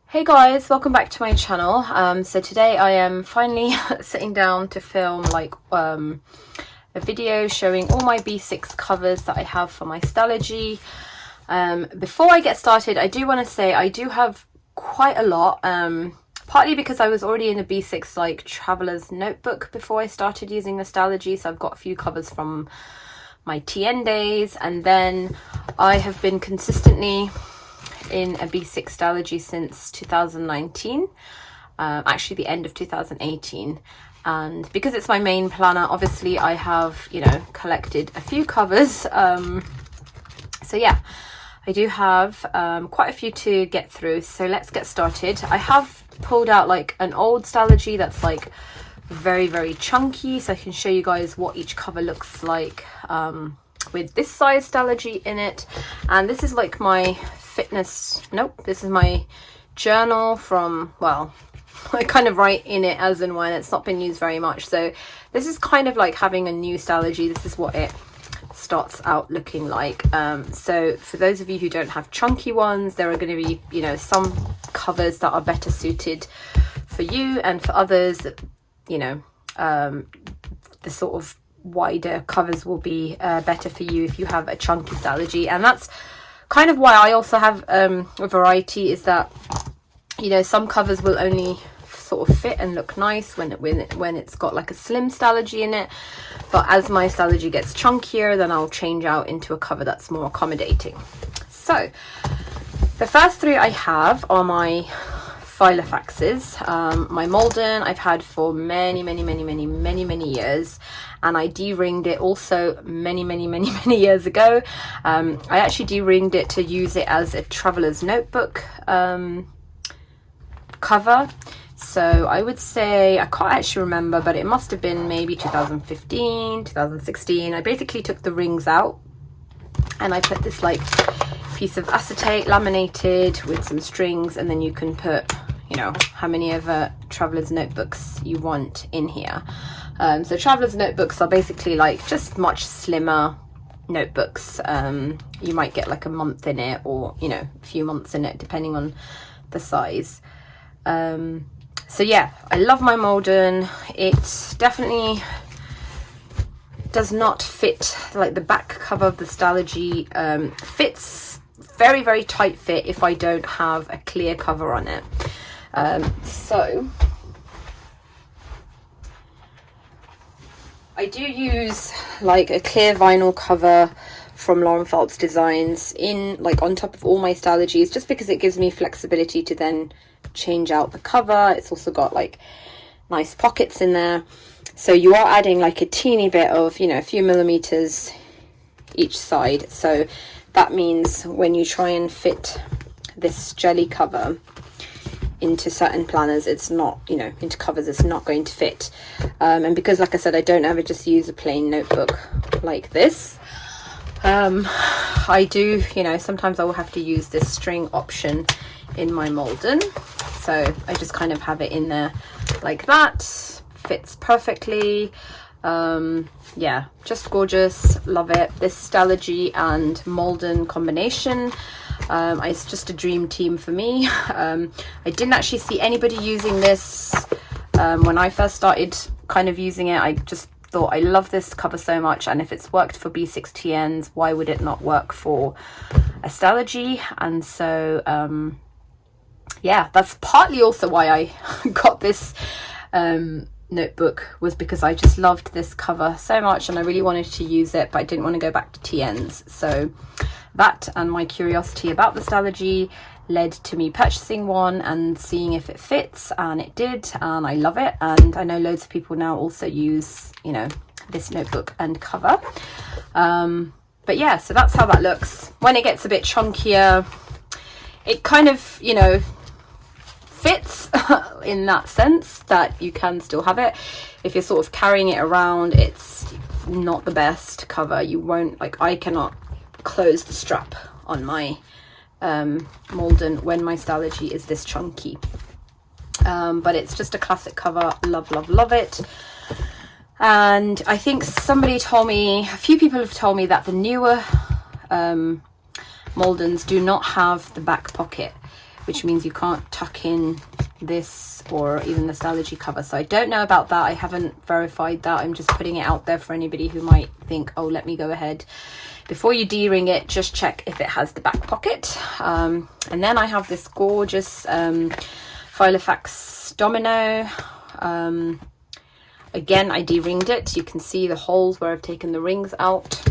Hey guys, welcome back to my channel. So today I am finally sitting down to film a video showing all my B6 covers that I have for my Stalogy. Before I get started, I do want to say I do have quite a lot, partly because I was already in a B6 traveler's notebook before I started using the Stalogy, so I've got a few covers from my TN days, and then I have been consistently in a B6 Stalogy since 2019, actually the end of 2018, and because it's my main planner, obviously I have, collected a few covers. So yeah, I do have quite a few to get through, so let's get started. I have pulled out an old Stalogy that's very chunky, so I can show you guys what each cover looks like with this size Stalogy in it. And this is my fitness, this is my journal from, well, I kind of write in it as and when. It's not been used very much, so this is kind of like having a new Stalogy. This is what it starts out looking like. So for those of you who don't have chunky ones, there are going to be some covers that are better suited for you, and for others, the sort of wider covers will be better for you if you have a chunky Stalogy. And that's kind of why I also have a variety, is that some covers will only sort of fit and look nice when it's got a slim Stalogy in it, but as my Stalogy gets chunkier, then I'll change out into a cover that's more accommodating. So the first three I have are my Filofaxes. My Malden I've had for many years, and I de-ringed it also many years ago. I actually de-ringed it to use it as a traveler's notebook cover. So I would say, I can't actually remember, but it must have been maybe 2015, 2016. I basically took the rings out and I put this piece of acetate laminated with some strings, and then you can put how many of traveler's notebooks you want in here. So traveler's notebooks are basically just much slimmer notebooks. You might get a month in it, or a few months in it, depending on the size. So yeah, I love my Malden. It definitely does not fit the back cover of the Stalogy. Fits very tight fit if I don't have a clear cover on it. So I do use a clear vinyl cover from Lauren Faulk's Designs in on top of all my Stalogies, just because it gives me flexibility to then change out the cover. It's also got nice pockets in there, so you are adding a teeny bit of a few millimeters each side. So that means when you try and fit this jelly cover into certain planners, it's not, into covers, it's not going to fit. And because, like I said, I don't ever just use a plain notebook like this, I do, sometimes I will have to use this string option in my Malden. So I just kind of have it in there like that. Fits perfectly. Yeah, just gorgeous. Love it. This Stalogy and Malden combination, it's just a dream team for me. I didn't actually see anybody using this when I first started kind of using it. I just thought, I love this cover so much, and if it's worked for B6 TNs, why would it not work for a Stalogy? And so yeah, that's partly also why I got this notebook, was because I just loved this cover so much and I really wanted to use it, but I didn't want to go back to TNs. So that and my curiosity about the Stalogy led to me purchasing one and seeing if it fits, and it did, and I love it. And I know loads of people now also use this notebook and cover. But yeah, so that's how that looks. When it gets a bit chunkier, it kind of fits in that sense that you can still have it. If you're sort of carrying it around, it's not the best cover. You won't, I cannot close the strap on my Malden when my Stalogy is this chunky. But it's just a classic cover. Love it. And I think somebody told me, a few people have told me that the newer Maldens do not have the back pocket, which means you can't tuck in this or even the Stalogy cover. So I don't know about that. I haven't verified that. I'm just putting it out there for anybody who might think, oh, let me go ahead. Before you D-ring it, just check if it has the back pocket. And then I have this gorgeous Filofax Domino. Again, I D-ringed it. You can see the holes where I've taken the rings out.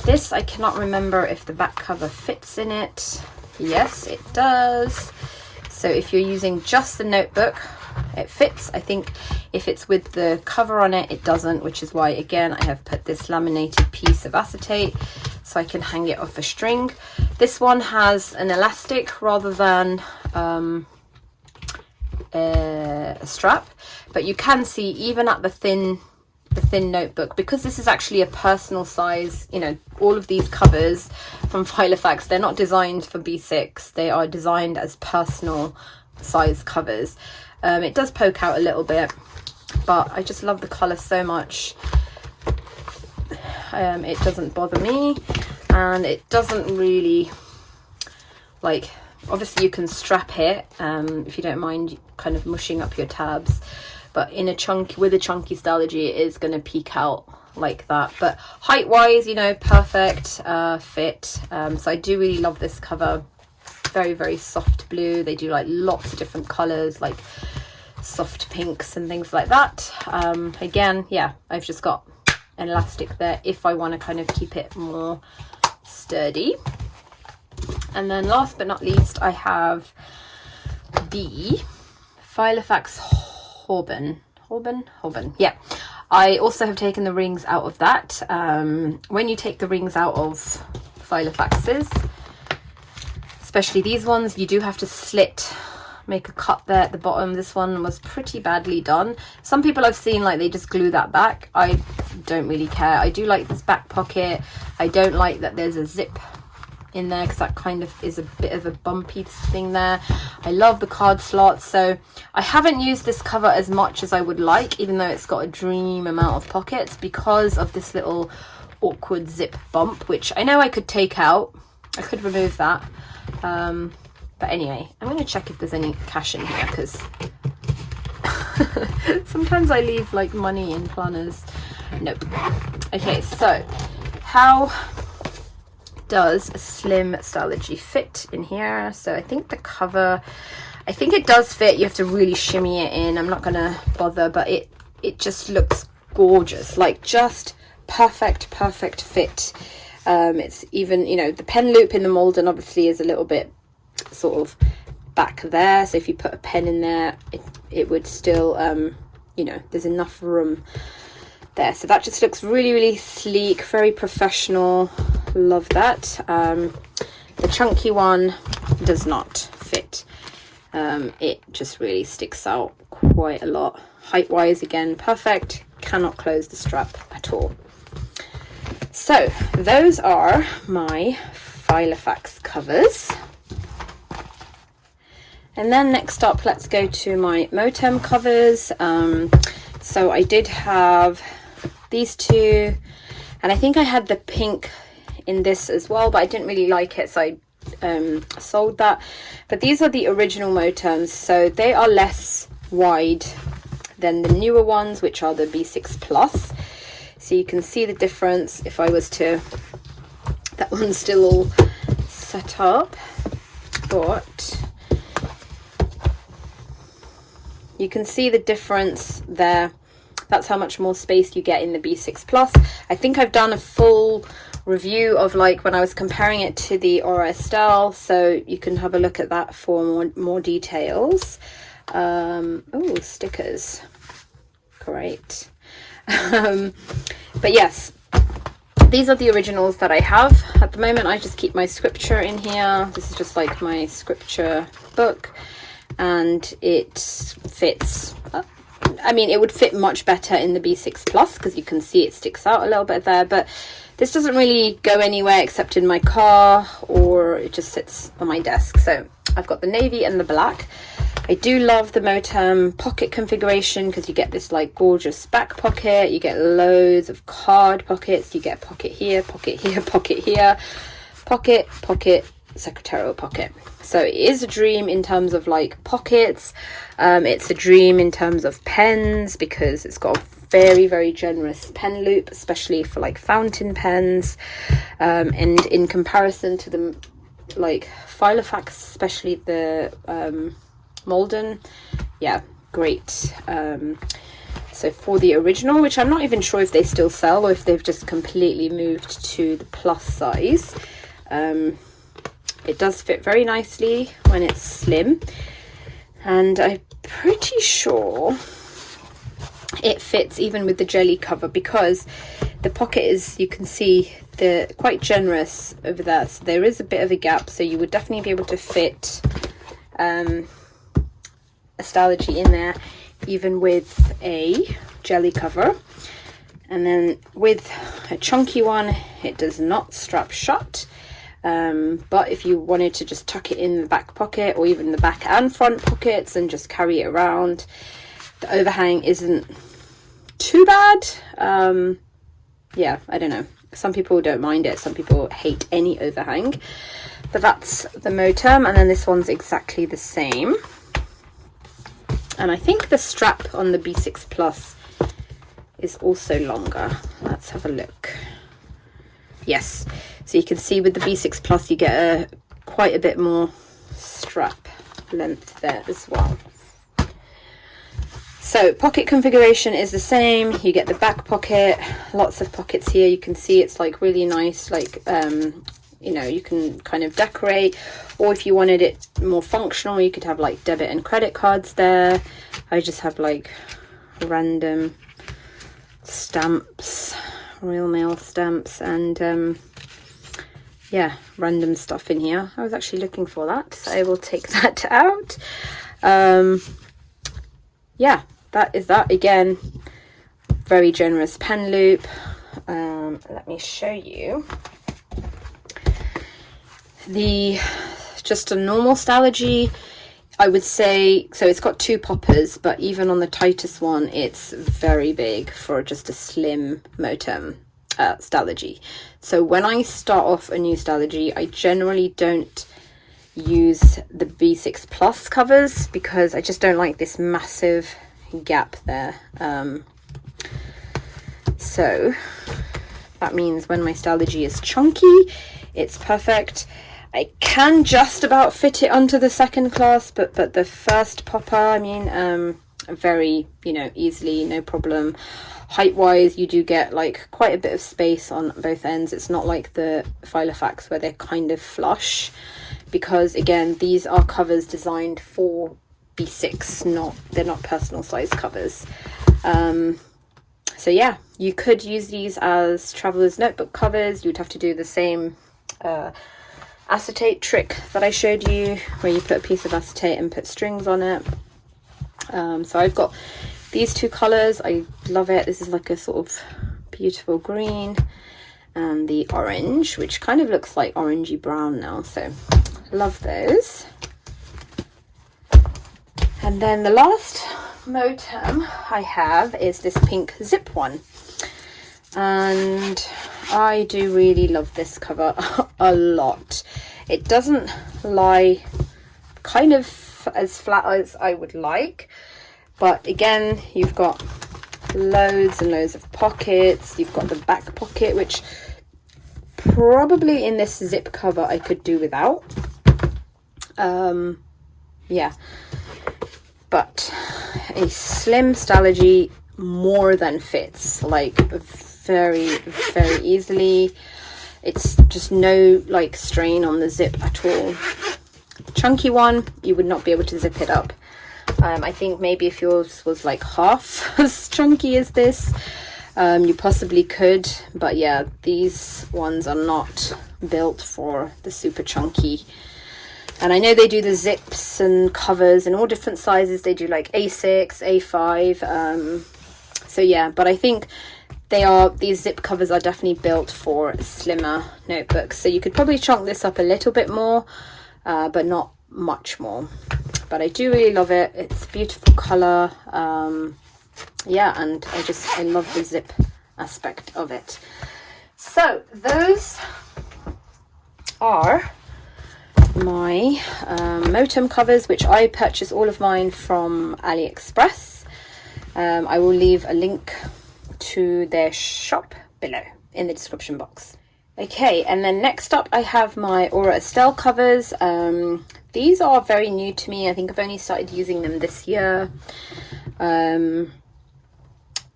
This, I cannot remember if the back cover fits in it. Yes, it does. So if you're using just the notebook, it fits. I think if it's with the cover on it, it doesn't, which is why, again, I have put this laminated piece of acetate so I can hang it off a string. This one has an elastic rather than a strap, but you can see even at the thin notebook, because this is actually a personal size, you know, all of these covers from Filofax, they're not designed for B6, they are designed as personal size covers. It does poke out a little bit, but I just love the colour so much. It doesn't bother me, and it doesn't really, like, obviously you can strap it if you don't mind kind of mushing up your tabs, but in a chunky, with a chunky Stalogy, it is going to peek out like that. But height wise, you know, perfect fit. So I do really love this cover. Very, very soft blue. They do like lots of different colors, like soft pinks and things like that. Again, yeah, I've just got an elastic there if I want to kind of keep it more sturdy. And then last but not least, I have the Filofax Holborn. Yeah, I also have taken the rings out of that. When you take the rings out of Filofaxes, especially these ones, you do have to make a cut there at the bottom. This one was pretty badly done. Some people I've seen, like, they just glue that back. I don't really care. I do like this back pocket. I don't like that there's a zip in there because that kind of is a bit of a bumpy thing there. I love the card slots. So I haven't used this cover as much as I would like, even though it's got a dream amount of pockets, because of this little awkward zip bump, which I know I could take out. I could remove that. But anyway, I'm going to check if there's any cash in here, because sometimes I leave like money in planners. Nope. Okay, so how does a slim Stalogy fit in here? So I think the cover, I think it does fit. You have to really shimmy it in. I'm not going to bother, but it just looks gorgeous, like just perfect fit. It's even, you know, the pen loop in the Malden obviously is a little bit sort of back there, so if you put a pen in there, it would still, you know, there's enough room there. So that just looks really, really sleek, very professional. Love that. The chunky one does not fit. It just really sticks out quite a lot. Height wise, again, perfect. Cannot close the strap at all. So those are my Filofax covers. And then next up, let's go to my Moterm covers. So I did have these two, and I think I had the pink in this as well, but I didn't really like it, so I sold that. But these are the original Moterms, so they are less wide than the newer ones, which are the B6 Plus. So you can see the difference. If I was to, that one's still all set up, but you can see the difference there. That's how much more space you get in the B6 Plus. I think I've done a full review of, like, when I was comparing it to the Estelle, so you can have a look at that for more details. Oh, stickers, great. But yes, these are the originals that I have. At the moment I just keep my scripture in here. This is just like my scripture book, and it fits, I mean, it would fit much better in the B6 Plus because you can see it sticks out a little bit there, but this doesn't really go anywhere except in my car, or it just sits on my desk. So I've got the navy and the black. I do love the Moterm pocket configuration because you get this like gorgeous back pocket, you get loads of card pockets, you get a pocket here, pocket here, pocket here, pocket, pocket, secretarial pocket. So it is a dream in terms of like pockets. It's a dream in terms of pens because it's got a very generous pen loop, especially for like fountain pens, and in comparison to the like Filofax, especially the Malden, yeah, great. So for the original, which I'm not even sure if they still sell or if they've just completely moved to the plus size, it does fit very nicely when it's slim, and I'm pretty sure it fits even with the jelly cover because the pocket is, you can see, they're quite generous over there, so there is a bit of a gap, so you would definitely be able to fit a Stalogy in there even with a jelly cover. And then with a chunky one, it does not strap shut, but if you wanted to just tuck it in the back pocket or even the back and front pockets and just carry it around, the overhang isn't too bad. Yeah, I don't know, some people don't mind it, some people hate any overhang, but that's the Moterm. And then this one's exactly the same, and I think the strap on the B6 Plus is also longer. Let's have a look. Yes, so you can see with the B6 Plus you get quite a bit more strap length there as well. So pocket configuration is the same. You get the back pocket, lots of pockets here. You can see it's like really nice, like you know, you can kind of decorate, or if you wanted it more functional, you could have like debit and credit cards there. I just have like random stamps, Royal Mail stamps, and yeah, random stuff in here. I was actually looking for that, so I will take that out. Yeah, that is that. Again, very generous pen loop. Let me show you the just a normal Stalogy. I would say, so it's got two poppers, but even on the tightest one it's very big for just a slim Moterm Stalogy. So when I start off a new Stalogy, I generally don't use the B6 Plus covers because I just don't like this massive gap there. So that means when my Stalogy is chunky, it's perfect. I can just about fit it onto the second class, but the first popper, I mean, very, you know, easily, no problem. Height wise, you do get like quite a bit of space on both ends. It's not like the Filofax where they're kind of flush, because again, these are covers designed for B6, they're not personal size covers. So yeah, you could use these as traveler's notebook covers. You'd have to do the same acetate trick that I showed you, where you put a piece of acetate and put strings on it. So I've got these two colors. I love it. This is like a sort of beautiful green, and the orange, which kind of looks like orangey brown now, so love those. And then the last Moterm I have is this pink zip one, and I do really love this cover a lot. It doesn't lie kind of as flat as I would like, but again, you've got loads and loads of pockets. You've got the back pocket, which probably in this zip cover I could do without. Yeah, but a slim Stalogy more than fits, like very easily. It's just no like strain on the zip at all. The chunky one, you would not be able to zip it up. I think maybe if yours was like half as chunky as this, you possibly could, but yeah, these ones are not built for the super chunky. And I know they do the zips and covers in all different sizes. They do like A6, A5, so yeah, but I think these zip covers are definitely built for slimmer notebooks. So you could probably chunk this up a little bit more, but not much more. But I do really love it. It's a beautiful color. Yeah, and I love the zip aspect of it. So those are my Moterm covers, which I purchased all of mine from AliExpress. I will leave a link to their shop below in the description box. Okay, and then next up I have my Aura Estelle covers. These are very new to me. I think I've only started using them this year.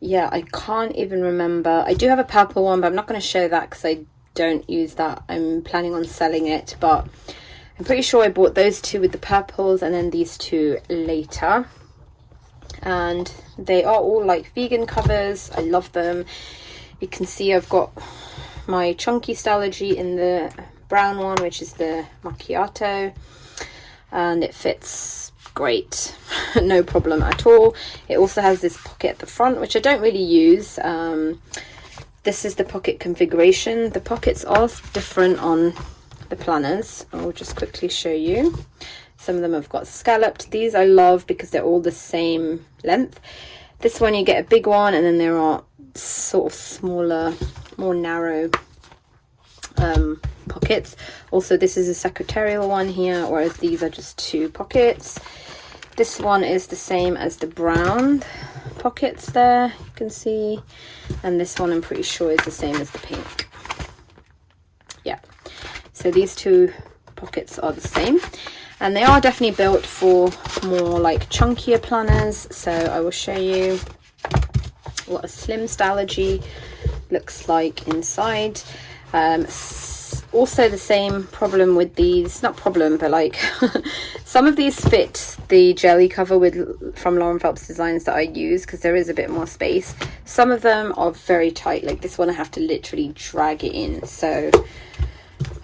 Yeah, I can't even remember. I do have a purple one, but I'm not going to show that because I don't use that. I'm planning on selling it, but I'm pretty sure I bought those two with the purples and then these two later. And they are all like vegan covers. I love them. You can see I've got my chunky Stalogy in the brown one, which is the macchiato, and it fits great. No problem at all. It also has this pocket at the front, which I don't really use. This is the pocket configuration. The pockets are different on the planners. I'll just quickly show you. Some of them have got scalloped. These I love because they're all the same length. This one you get a big one, and then there are sort of smaller, more narrow pockets. Also, this is a secretarial one here, whereas these are just two pockets. This one is the same as the brown pockets there, you can see, and this one I'm pretty sure is the same as the pink. Yeah, so these two pockets are the same, and they are definitely built for more like chunkier planners. So I will show you what a slim Stalogy looks like inside. Also the same problem with these, not problem, but like some of these fit the jelly cover from Lauren Phelps Designs that I use because there is a bit more space. Some of them are very tight, like this one I have to literally drag it in. So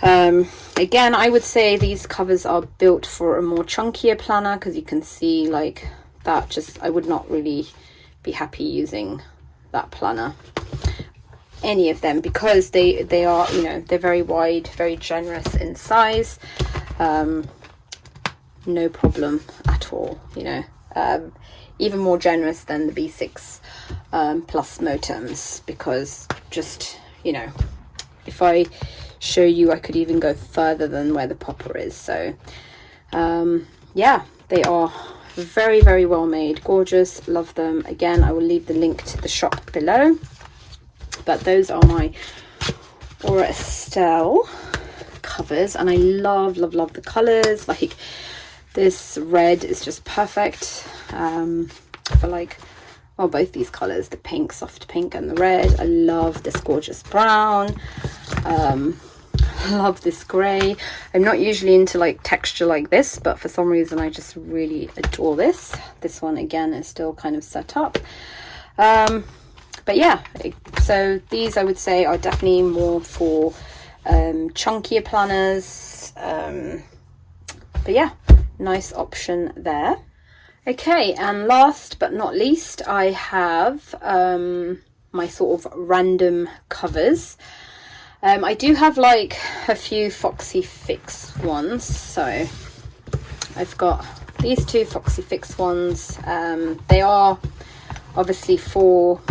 again, I would say these covers are built for a more chunkier planner, because you can see like that, just I would not really be happy using that planner, any of them, because they are, you know, they're very wide, very generous in size. No problem at all, you know, even more generous than the B6 plus Moterms, because just, you know, if I show you, I could even go further than where the popper is. So yeah, they are very, very well made, gorgeous, love them. Again, I will leave the link to the shop below. But those are my Aura Estelle covers, and I love, love, love the colors. Like this red is just perfect for like, well, both these colors, the pink, soft pink, and the red. I love this gorgeous brown. Love this grey. I'm not usually into like texture like this, but for some reason I just really adore this. This one again is still kind of set up. But yeah, so these I would say are definitely more for chunkier planners. But yeah, nice option there. Okay, and last but not least, I have my sort of random covers. I do have like a few Foxy Fix ones. So I've got these two Foxy Fix ones. They are obviously for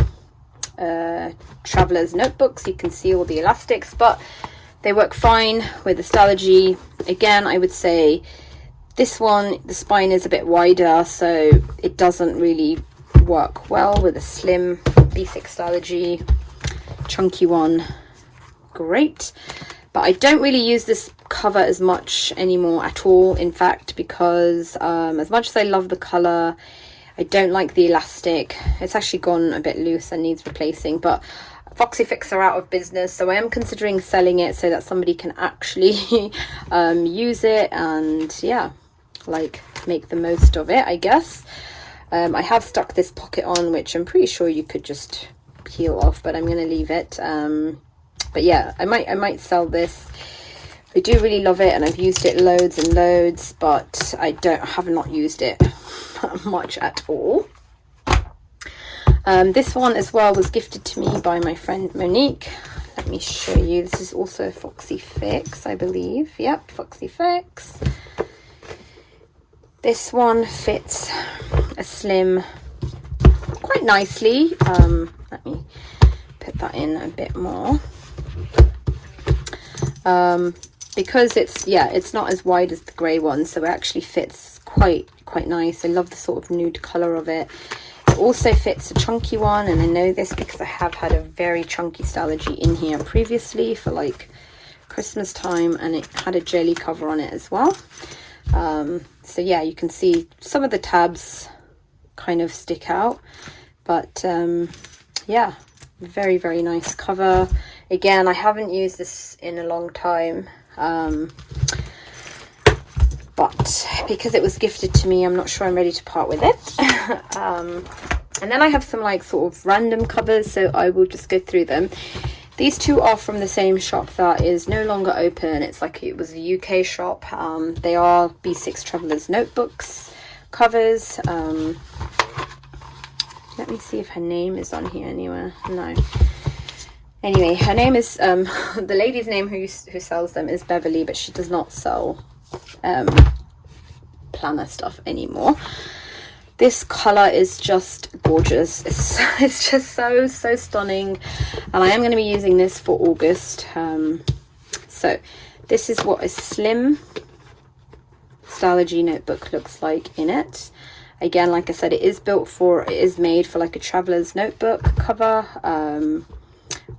travelers notebooks. You can see all the elastics, but they work fine with the Stalogy. Again, I would say this one, the spine is a bit wider, so it doesn't really work well with a slim B6 Stalogy. Chunky one, great. But I don't really use this cover as much anymore at all, in fact, because as much as I love the color, I don't like the elastic. It's actually gone a bit loose and needs replacing, but Foxy Fix are out of business, so I am considering selling it so that somebody can actually use it and yeah, like make the most of it, I guess. I have stuck this pocket on, which I'm pretty sure you could just peel off, but I'm going to leave it. But yeah, I might sell this. I do really love it, and I've used it loads and loads, but I have not used it much at all. This one as well was gifted to me by my friend Monique. Let me show you. This is also Foxy Fix, I believe. Yep, Foxy Fix. This one fits a slim quite nicely. Let me put that in a bit more. because it's not as wide as the grey one, so it actually fits quite nice. I love the sort of nude colour of it. It also fits a chunky one, and I know this because I have had a very chunky Stalogy in here previously for like Christmas time, and it had a jelly cover on it as well. So yeah, you can see some of the tabs kind of stick out, but yeah, very nice cover. Again, I haven't used this in a long time, but because it was gifted to me, I'm not sure I'm ready to part with it. And then I have some like sort of random covers, so I will just go through them. These two are from the same shop that is no longer open. It's like it was a UK shop. They are B6 Travelers Notebooks covers. Let me see if her name is on here anywhere. No. Anyway, her name is the lady's name who sells them is Beverly, but she does not sell planner stuff anymore. This color is just gorgeous. It's just so stunning, and I am going to be using this for August. So this is what a slim Stalogy notebook looks like in it. Again, like I said, it is made for like a traveler's notebook cover.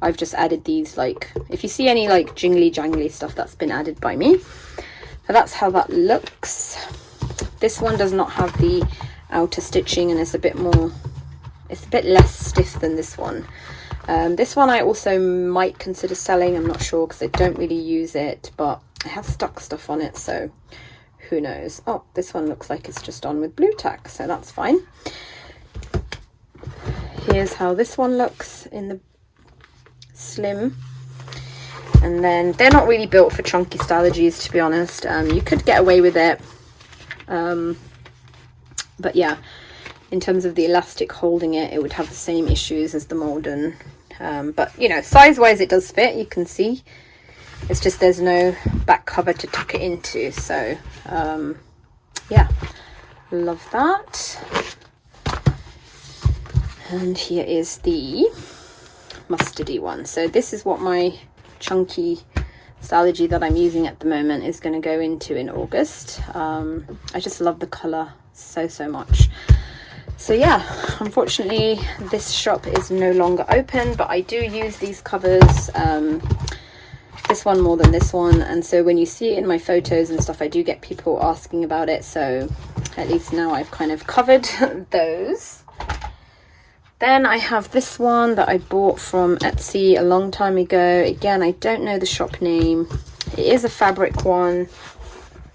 I've just added these, like, if you see any like jingly jangly stuff, that's been added by me. So that's how that looks. This one does not have the outer stitching, and it's a bit less stiff than this one. This one I also might consider selling. I'm not sure because I don't really use it, but I have stuck stuff on it, so who knows. Oh, this one looks like it's just on with blue tack, so that's fine. Here's how this one looks in the slim. And then they're not really built for chunky Stalogies, to be honest. You could get away with it, but yeah, in terms of the elastic holding it, it would have the same issues as the Malden. But you know, size wise it does fit, you can see. It's just there's no back cover to tuck it into, so yeah, love that. And here is the mustardy one. So this is what my chunky Stalogy that I'm using at the moment is going to go into in August. I just love the colour so much. So yeah, unfortunately this shop is no longer open, but I do use these covers, this one more than this one, and so when you see it in my photos and stuff, I do get people asking about it, so at least now I've kind of covered those. Then I have this one that I bought from Etsy a long time ago. Again, I don't know the shop name. It is a fabric one.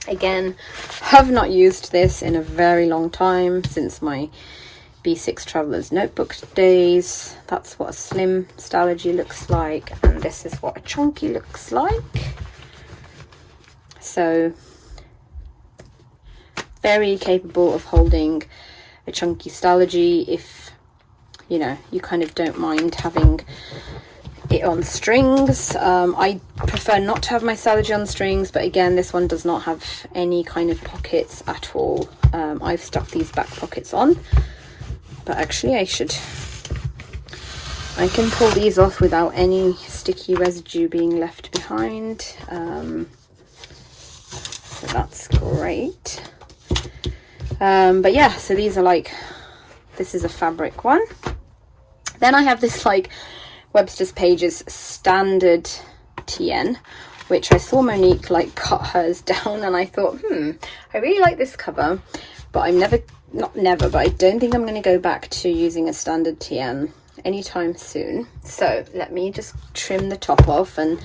Again, have not used this in a very long time, since my B6 Travelers Notebook days. That's what a slim Stalogy looks like, and this is what a chunky looks like. So very capable of holding a chunky Stalogy if, you know, you kind of don't mind having it on strings. I prefer not to have my Stalogy on strings, but again, this one does not have any kind of pockets at all. I've stuck these back pockets on, but actually I can pull these off without any sticky residue being left behind. So that's great. But yeah, so these are like, this is a fabric one. Then I have this like Webster's Pages standard TN, which I saw Monique like cut hers down, and I thought, I really like this cover, but I'm not never, but I don't think I'm going to go back to using a standard TN anytime soon. So let me just trim the top off, and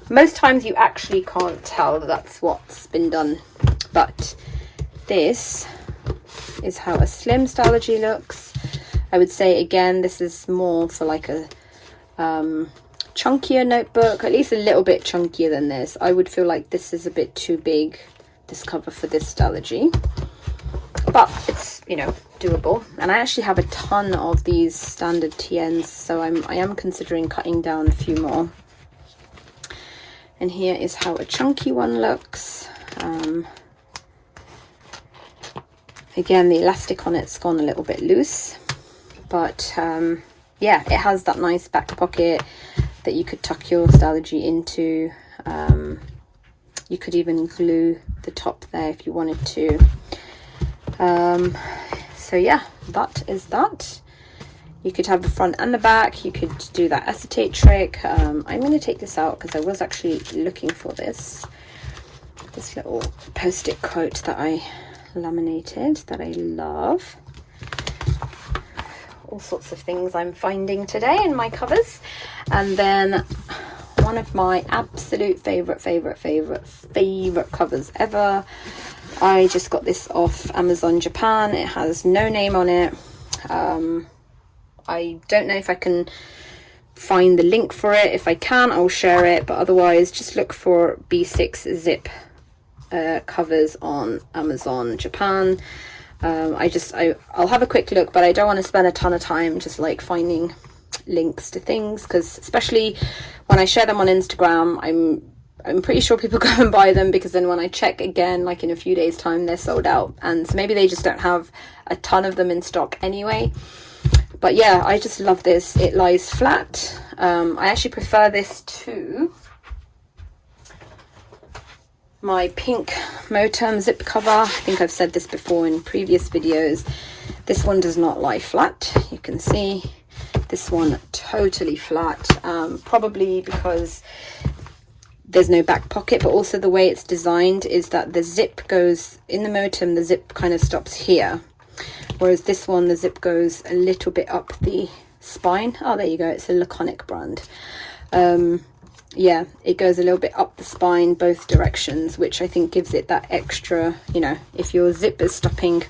most times you actually can't tell that that's what's been done, but this is how a slim Stalogy looks. I would say again, this is more for like a chunkier notebook, at least a little bit chunkier than this. I would feel like this is a bit too big, this cover for this Stalogy, but it's, you know, doable. And I actually have a ton of these standard TNs, so I am considering cutting down a few more. And here is how a chunky one looks. Again, the elastic on it's gone a little bit loose, but yeah, it has that nice back pocket that you could tuck your Stalogy into. You could even glue the top there if you wanted to. So yeah, that is that. You could have the front and the back. You could do that acetate trick. I'm going to take this out because I was actually looking for this little post-it quote that I laminated that I love. All sorts of things I'm finding today in my covers. And then one of my absolute favorite covers ever. I just got this off Amazon Japan. It has no name on it. I don't know if I can find the link for it. If I can, I'll share it, but otherwise just look for B6 zip covers on Amazon Japan. I'll have a quick look, but I don't want to spend a ton of time just like finding links to things, because especially when I share them on Instagram, I'm pretty sure people go and buy them, because then when I check again, like in a few days time, they're sold out, and so maybe they just don't have a ton of them in stock anyway. But yeah, I just love this. It lies flat. I actually prefer this to my pink Moterm zip cover. I think I've said this before in previous videos. This one does not lie flat. You can see this one totally flat, probably because there's no back pocket, but also the way it's designed is that the zip goes in the Moterm, the zip kind of stops here, whereas this one, the zip goes a little bit up the spine. Oh, there you go. It's a Laconic brand. Yeah, it goes a little bit up the spine both directions, which I think gives it that extra, you know, if your zip is stopping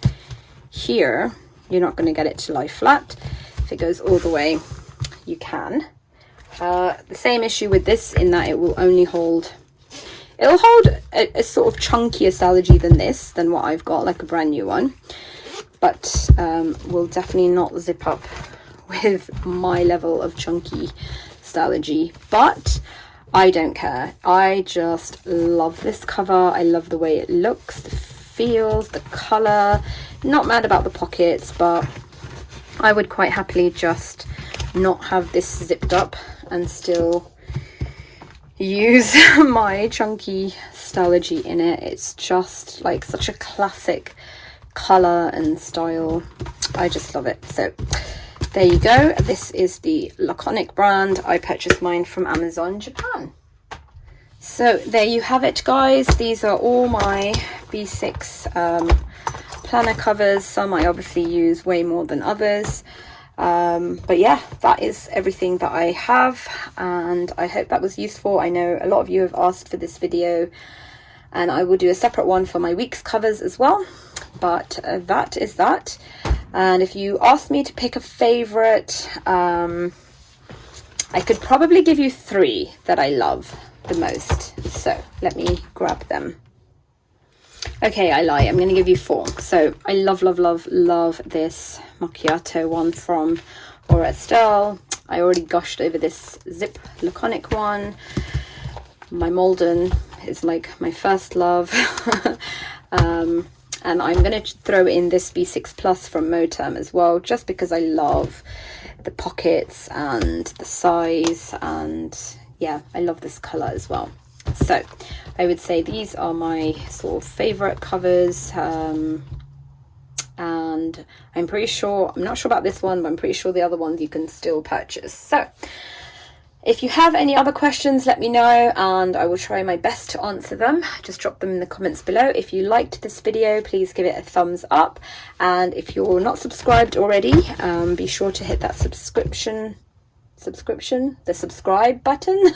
here, you're not going to get it to lie flat. If it goes all the way, you can. The same issue with this in that it will only hold, it'll hold a sort of chunkier Stalogy than what I've got, like a brand new one, but will definitely not zip up with my level of chunky Stalogy. But I don't care. I just love this cover. I love the way it looks, the feels, the colour. Not mad about the pockets, but I would quite happily just not have this zipped up and still use my chunky Stalogy in it. It's just like such a classic colour and style. I just love it. So there you go. This is the Laconic brand. I purchased mine from Amazon Japan. So there you have it, guys. These are all my B6 planner covers. Some I obviously use way more than others. But yeah, that is everything that I have, and I hope that was useful. I know a lot of you have asked for this video, and I will do a separate one for my week's covers as well. But that is that. And if you asked me to pick a favorite, I could probably give you 3 that I love the most. So let me grab them. Okay, I lie. I'm going to give you 4. So I love this macchiato one from Estelle. I already gushed over this zip Laconic one. My Malden is like my first love. And I'm going to throw in this B6 Plus from Moterm as well, just because I love the pockets and the size, and yeah, I love this colour as well. So I would say these are my sort of favourite covers, and I'm pretty sure, I'm not sure about this one, but I'm pretty sure the other ones you can still purchase. So if you have any other questions, let me know and I will try my best to answer them. Just drop them in the comments below. If you liked this video, please give it a thumbs up, and if you're not subscribed already, be sure to hit that subscribe button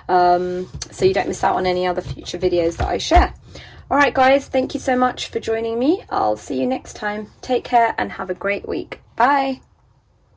so you don't miss out on any other future videos that I share. Alright guys, thank you so much for joining me. I'll see you next time. Take care and have a great week. Bye.